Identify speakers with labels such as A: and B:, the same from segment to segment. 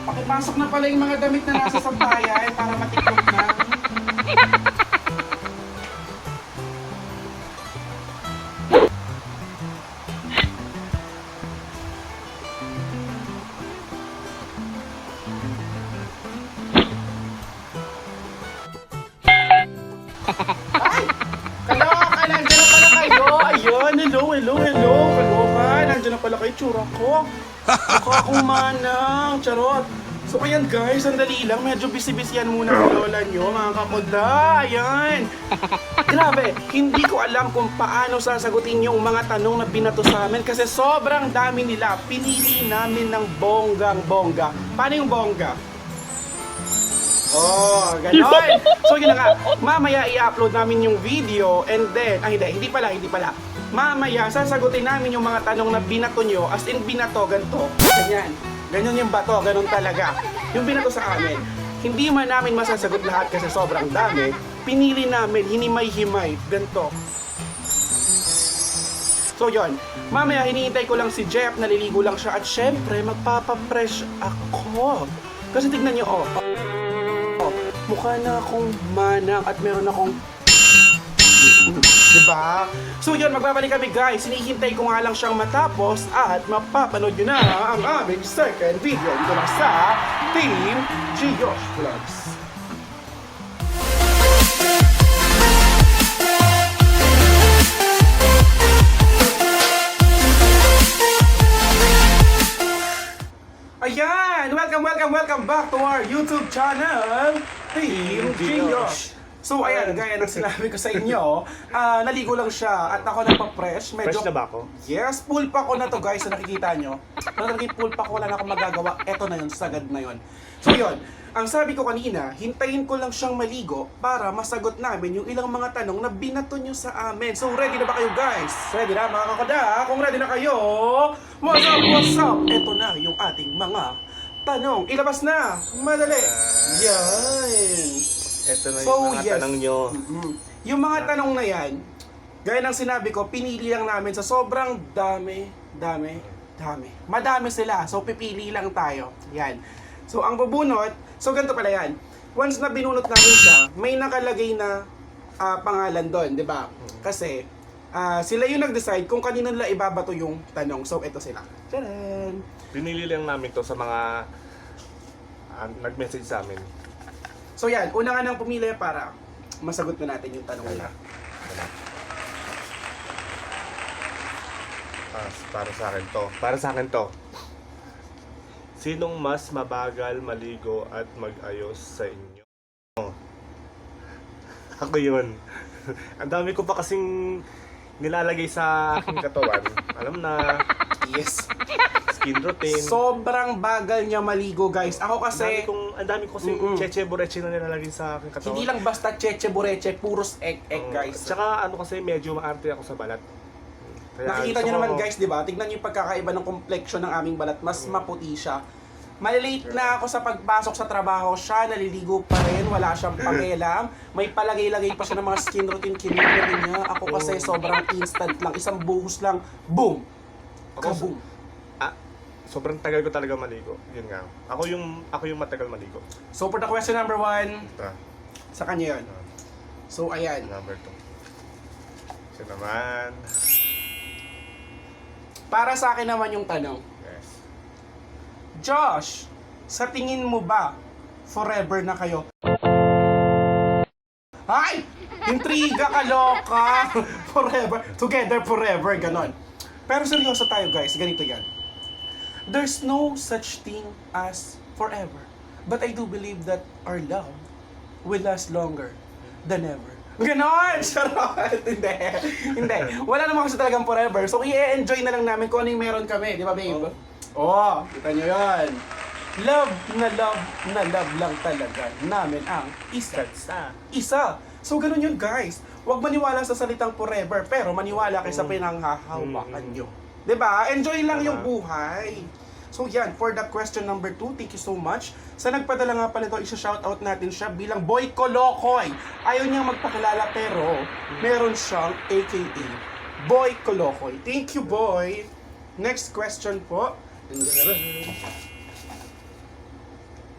A: Pakipasok na pala yung mga damit na nasa sampayan para matiklop na. Ay! Kaloka! Nandiyan na pala kayo! Ayun! Hello! Kaloka! Nandiyan na pala kayo, tsura ko. Ako akong manang! Charot! So ayan guys, sandali lang. Medyo busy-busyan muna ang lola nyo, mga kakodla. Ayan! Grabe! Hindi ko alam kung paano sasagutin yung mga tanong na binato sa amin kasi sobrang dami nila. Pinili namin ng bonggang-bongga. Paano yung bongga? Oh, ganon. So yun na nga, mamaya i-upload namin yung video and then, hindi pala. Mamaya sasagutin namin yung mga tanong na binato nyo, as in binato, ganito, ganyan. Ganyan yung bato, ganon talaga. Yung binato sa amin. Hindi man namin masasagot lahat kasi sobrang dami, pinili namin, hinimay-himay, ganito. So yun, mamaya hinihintay ko lang si Jeff, naliligo lang siya at syempre magpapapresh ako. Kasi tignan nyo, mukha na akong manang at meron akong diba? So yun, magbabalik kami guys. Hinihintay ko nga lang siyang matapos at mapapanood nyo na ang aming second video dito lang sa Team Giosh Vlogs. Ayan! Welcome back to our YouTube channel, Team Giosh. So ayan, gaya ng sinabi ko sa inyo, naligo lang siya at ako nagpa-fresh.
B: Fresh na ba ako?
A: Yes, full pa ko na to guys, so nakikita nyo. Nung naging full pa ko, wala na akong magagawa. Eto na yun, sagad na yun. So yun, ang sabi ko kanina, hintayin ko lang siyang maligo para masagot namin yung ilang mga tanong na binato nyo sa amin. So ready na ba kayo guys? Ready na mga kakoda? Kung ready na kayo, what's up? Eto na yung ating mga tanong. Ilabas na! Madali! Yan!
B: Ito na
A: So,
B: yung mga tanong nyo.
A: Yung mga tanong na yan, gaya ng sinabi ko, pinili lang namin sa sobrang dami. Madami sila, so pipili lang tayo. Yan. So, ang bubunot, so ganito pala yan. Once na binunot namin siya, may nakalagay na pangalan doon, di ba? Kasi, sila yung nag-decide kung kanino nila ibabato yung tanong. So, ito sila. Tadaan!
B: Pinili lang namin to sa mga nag-message sa amin.
A: So yan, una ka nang pumili para masagot na natin yung tanong nila.
B: Para sa akin to. Sinong mas mabagal maligo at mag-ayos sa inyo? Ako yun. Ang dami ko pa kasing nilalagay sa aking katawan. Alam na.
A: Yes.
B: Skin routine.
A: Sobrang bagal niya maligo guys. Ako kasi,
B: ang dami ko kasing cheche boreche na nilalagay sa aking katawan.
A: hindi lang basta cheche bureche, puros egg guys.
B: Tsaka ano kasi medyo maarte ako sa balat. Kaya
A: Nakikita
B: gusto
A: niyo
B: ko-
A: naman guys, di ba? Tignan niyo yung pagkakaiba ng complexion ng aming balat. Mas maputi siya. Malilate na ako sa pagpasok sa trabaho siya, naliligo pa rin, wala siyang pakialam. May palagay-lagay pa siya ng mga skin routine, kinilagay niya. Ako kasi sobrang instant lang, isang buhos lang, boom! Kaboom!
B: Sobrang tagal ko talaga maligo. Yun nga. Ako yung matagal maligo.
A: So for the question number 1,
B: Ito.
A: sa kanya yun. So ayan.
B: Number 2. Kasi naman.
A: Para sa akin naman yung tanong.
B: Yes.
A: Josh, sa tingin mo ba forever na kayo? Ay! Intriga ka, loka! Forever. Together forever, ganon. Pero seryoso tayo guys, ganito yan. There's no such thing as forever. But I do believe that our love will last longer than ever. Ganon! Charot! Hindi. Wala naman kasi talagang forever. So, i-enjoy na lang namin kung ano yung meron kami. Di ba, babe? Oh, kita nyo yan. Love lang talaga namin ang isa't isa. So, ganun yun, guys. Huwag maniwala sa salitang forever, pero maniwala kayo sa pinanghahawakan nyo. Diba? Enjoy lang yung buhay. So yan, for the question number 2, thank you so much. Sa nagpadala nga pala ito, isa-shoutout natin siya bilang Boy Kolokoy. Ayaw niyang magpakilala pero meron siyang AKA Boy Kolokoy. Thank you, boy. Next question po.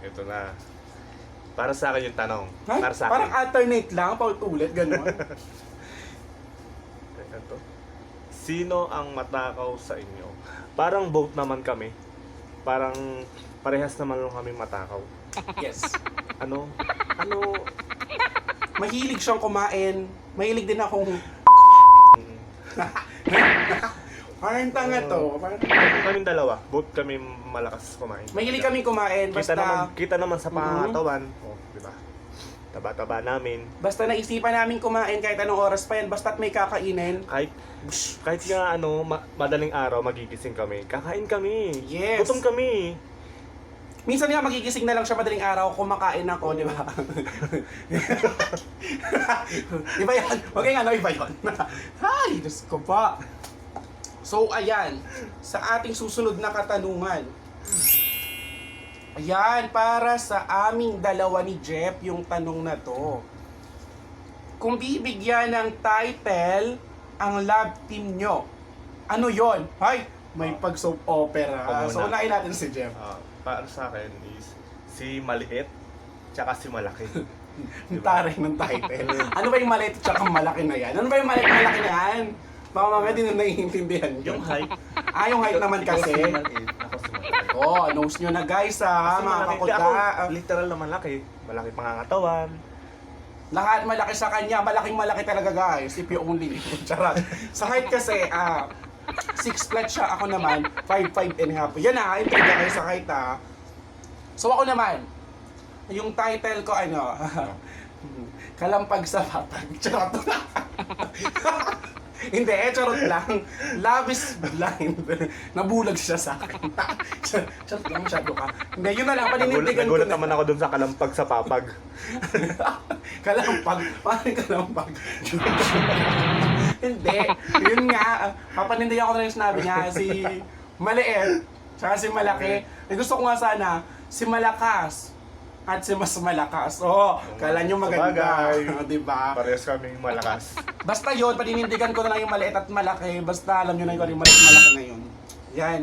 B: Ito na. Para sa akin yung tanong.
A: Ay,
B: Para sa
A: parang
B: akin.
A: alternate lang, paulit-ulit, gano'n.
B: Ito. Sino ang matakaw sa inyo? Parang both naman kami. Parang parehas naman lang kami matakaw.
A: Yes.
B: Ano?
A: Mahilig siyang kumain. Mahilig din akong...
B: Mm,
A: Parang tanga to.
B: kaming dalawa. Both kami malakas kumain.
A: Mahilig kaming kumain,
B: Kita naman sa pangangatawan. Oh, di ba? Taba-taba namin.
A: basta naisipan namin kumain kahit anong oras pa yan, basta't may kakainin.
B: Kahit nga madaling araw magigising kami. Kakain kami.
A: Yes.
B: Gutom kami.
A: Minsan nga magigising na lang siya madaling araw, kumakain ako, di ba? Iba yan. Huwag kayong iba yun. Ay, Diyos ko pa. So, ayan. Sa ating susunod na katanungan. Ayan, para sa aming dalawa ni Jeff, yung tanong na to. Kung bibigyan ng title ang love team nyo, ano yon? Ay, may pag-soap opera.
B: Ako muna.
A: So, unahin natin si Jeff.
B: Para sa akin is si maliit tsaka si malaki.
A: Yung taray ng title. Ano ba yung maliit at malaki na yan? Ano ba yung maliit malaki na yan? Baka mamaya din na naiintindihan yun.
B: Yung height.
A: Yung height naman kasi.
B: Ikaw si maliit, ako si malaki.
A: Oh, knows nyo na guys
B: Kasi
A: mga
B: malaki.
A: kakuda.
B: Ako, literal na malaki. Malaki pangangatawan.
A: Lahat malaki sa kanya, malaking malaki talaga guys. If you only knew. Charot. Sa height kasi, 6 flat siya. Ako naman, 5'5 and a half. Yan intriga kayo sa height So ako naman, yung title ko Kalampag sa Patag. Charot. Hindi, charot lang. Love is blind. Nabulag siya sa akin. Charot lang, masyado ka. Hindi, yun na lang, paninindigan ko
B: Nagulat
A: na.
B: naman ako dun sa kalampag sa papag.
A: Kalampag? Parang kalampag. Hindi, yun nga. Papanindigan ko na yung sinabi niya. Si maliit, tsaka si malaki. Gusto ko nga sana, si malakas at si mas malakas. Kala nyo maganda.
B: Sabagay.
A: Diba?
B: Parehas kaming malakas.
A: Basta yun, paninindigan ko na lang yung maliit at malaki. Basta alam nyo na yung maliit at malaki ngayon. Yan.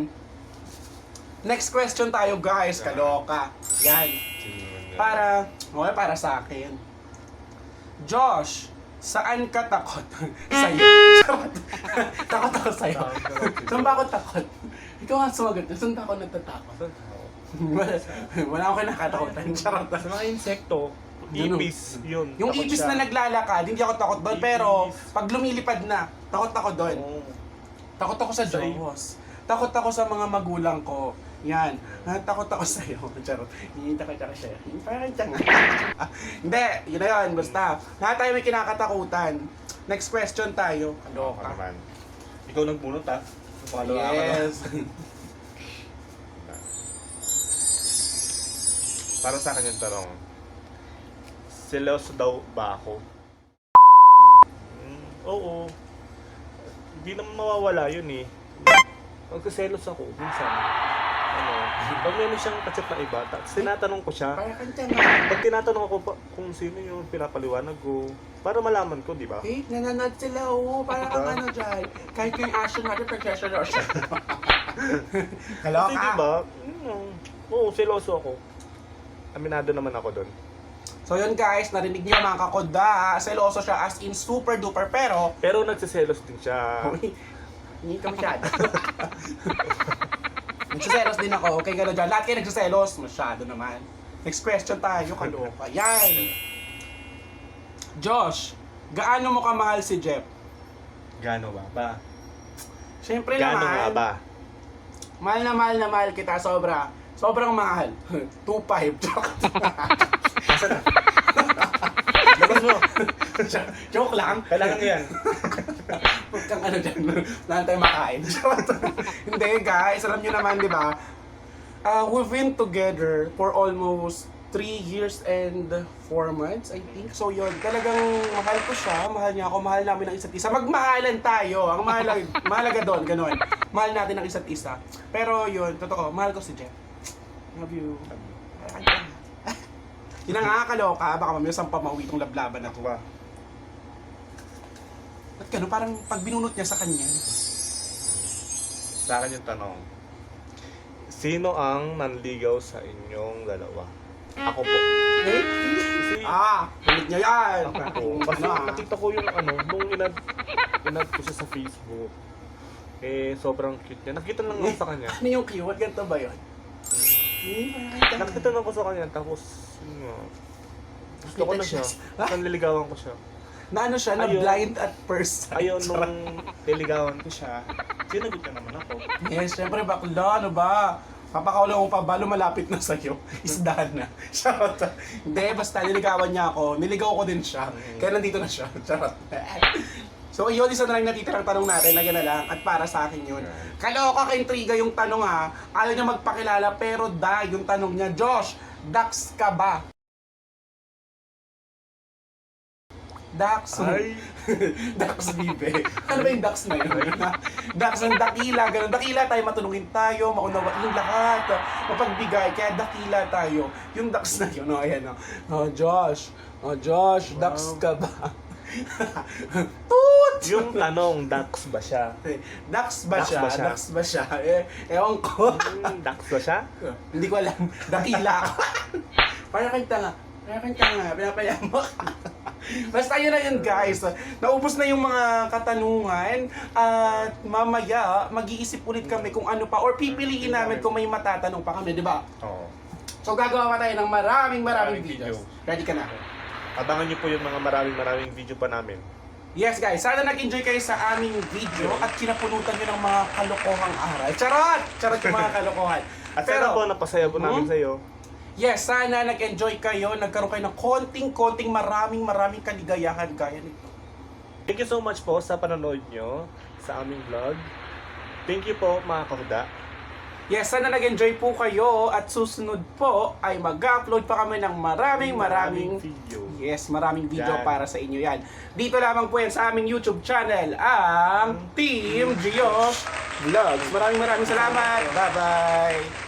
A: Next question tayo guys, kaloka. Yan. Para sa akin. Josh, saan ka takot? Sa'yo. Charot. Takot ako sa'yo. Saan ba ako takot? Ikaw nga sumagot. Saan ba ako natatakot? Wala akong kinakatakutan. Charot.
B: Sa mga insekto, ipis, yun.
A: Yung
B: Takot
A: ibis
B: siya.
A: na naglalakad, hindi ako takot doon. Pero,
B: Ibis.
A: pag lumilipad na, takot ako doon.
B: Oo.
A: Takot ako sa Diyos. Takot ako sa mga magulang ko. Yan. Takot ako sa iyo. Charot. Takot ako siya. Parang tiyan nga. Hindi. Yun na yun. Basta. Lahat tayo may kinakatakutan. Next question tayo.
B: Ako
A: Kaloka.
B: naman. Ikaw nagbunot ha? Follow ako, no?
A: Yes.
B: Para sa akin yung tanong, seloso daw ba ako? Oo. Hindi naman mawawala yun eh. Magkaselos ako, minsan. Pag meron siyang kachat na iba, tinatanong ko siya.
A: Parang tiyan nga.
B: Pag tinatanong ako kung sino yun, pinapaliwanag ko. Para malaman ko, di ba?
A: Nananad sila. Parang ang ano dyan. Kahit yung action natin, professional siya. Kaloka.
B: Kasi di ba? Oo, seloso ako. Aminado naman ako doon.
A: So yun guys, narinig niyo mga kakoda. Seloso siya as in super duper. Pero,
B: Nagsiselos din siya.
A: hindi ka masyado. Nagsiselos din ako. Okay, gano'n dyan. Lahat kayo nagsiselos. Masyado naman. Next question tayo, kaloka. Yan. Josh, gaano mo kamahal si Jeff?
B: Gano ba?
A: Siyempre
B: Gano
A: naman.
B: nga ba?
A: Mahal na mahal kita. Sobrang mahal. 2.5.
B: Nasaan na? Labas mo!
A: Joke lang.
B: Kailangan yan.
A: Huwag kang ano dyan. Wala tayong makain. Hindi guys, alam nyo naman, di ba? We've been together for almost 3 years and 4 months, I think. So yun, talagang mahal ko siya, mahal niya ako, mahal namin ang isa't isa. Magmahalan tayo, ang mahalaga doon, ganun. Mahal natin ang isa't isa. Pero yun, totoo, mahal ko si Jeff. Love you. Yun ang nakakaloka, baka mamaya saan pamawi itong lablaban na to.
B: Ba?
A: Ba't gano'n? Parang pag binunot niya sa kanya.
B: Sa akin yung tanong. Sino ang nanligaw sa inyong dalawa? Ako po.
A: Eh?
B: Kasi,
A: Ulit niya yan.
B: ako. Kasi nakita ko yung nung inad ko siya sa Facebook. Sobrang cute niya. Nakita lang ako sa kanya.
A: Ano yung cute? Ganito ba yun?
B: Nakita lang ko sa kanya, tapos, yun nga. Gusto ko na siya. Nanliligawan ko siya.
A: Na ano siya, na
B: Ayun.
A: blind at first sight.
B: Ayaw nung niligawan ko siya, sinagot niya naman ako.
A: Yes, syempre bakla, ano ba? Papakawalan mo pa ba, lumalapit na sa'yo. Isdahan na. Charot. Hindi, basta niligawan niya ako. Niligaw ko din siya. Kaya nandito na siya. Charot. So yun, isa na lang natitirang tanong natin na gana lang. At para sa akin yun. Kaloka ka-intriga yung tanong ha. Ayaw niya magpakilala pero yung tanong niya, Josh, Dax ka ba? Dax.
B: Ay!
A: Dax Bibe. Ano ba yung Dax na yun? Dax ng dakila, ganun. Dakila tayo, matulungin tayo, maunawain lahat, mapagbigay, kaya dakila tayo. Yung Dax na yun, ayan o. Josh, Dax ka ba? Toot!
B: Yung tanong, Dax ba siya?
A: Dax ba
B: Dax
A: siya?
B: ba siya?
A: Dax ba siya? Ewan ko.
B: Dax ba siya?
A: Hindi ko alam. Dakila ako. Parang kang tanga. Pinapayaan mo. Basta yun na yun guys. Naubos na yung mga katanungan at mamaya mag-iisip ulit kami kung ano pa or pipiliin namin kung may matatanong pa kami, di ba?
B: Oo.
A: So gagawa pa tayo ng maraming
B: Maraming
A: videos.
B: video.
A: Ready ka na?
B: Abangan niyo po yung mga maraming video pa namin.
A: Yes guys, sana nag-enjoy kayo sa aming video at kinapunutan nyo ng mga kalokohang aral. Charot! Charot yung mga kalokohan.
B: At sana po napasaya po namin sa iyo.
A: Yes, sana nag-enjoy kayo, nagkaroon kayo ng konting maraming kaligayahan gaya nito.
B: Thank you so much po sa panonood nyo sa aming vlog. Thank you po mga kahuda.
A: Yes, sana nag-enjoy po kayo at susunod po ay mag-upload pa kami ng maraming
B: video.
A: yes, maraming video
B: Yan.
A: para sa inyo yan. Dito lamang po yan sa aming YouTube channel, ang Team Gios Vlogs. Maraming salamat. Bye-bye.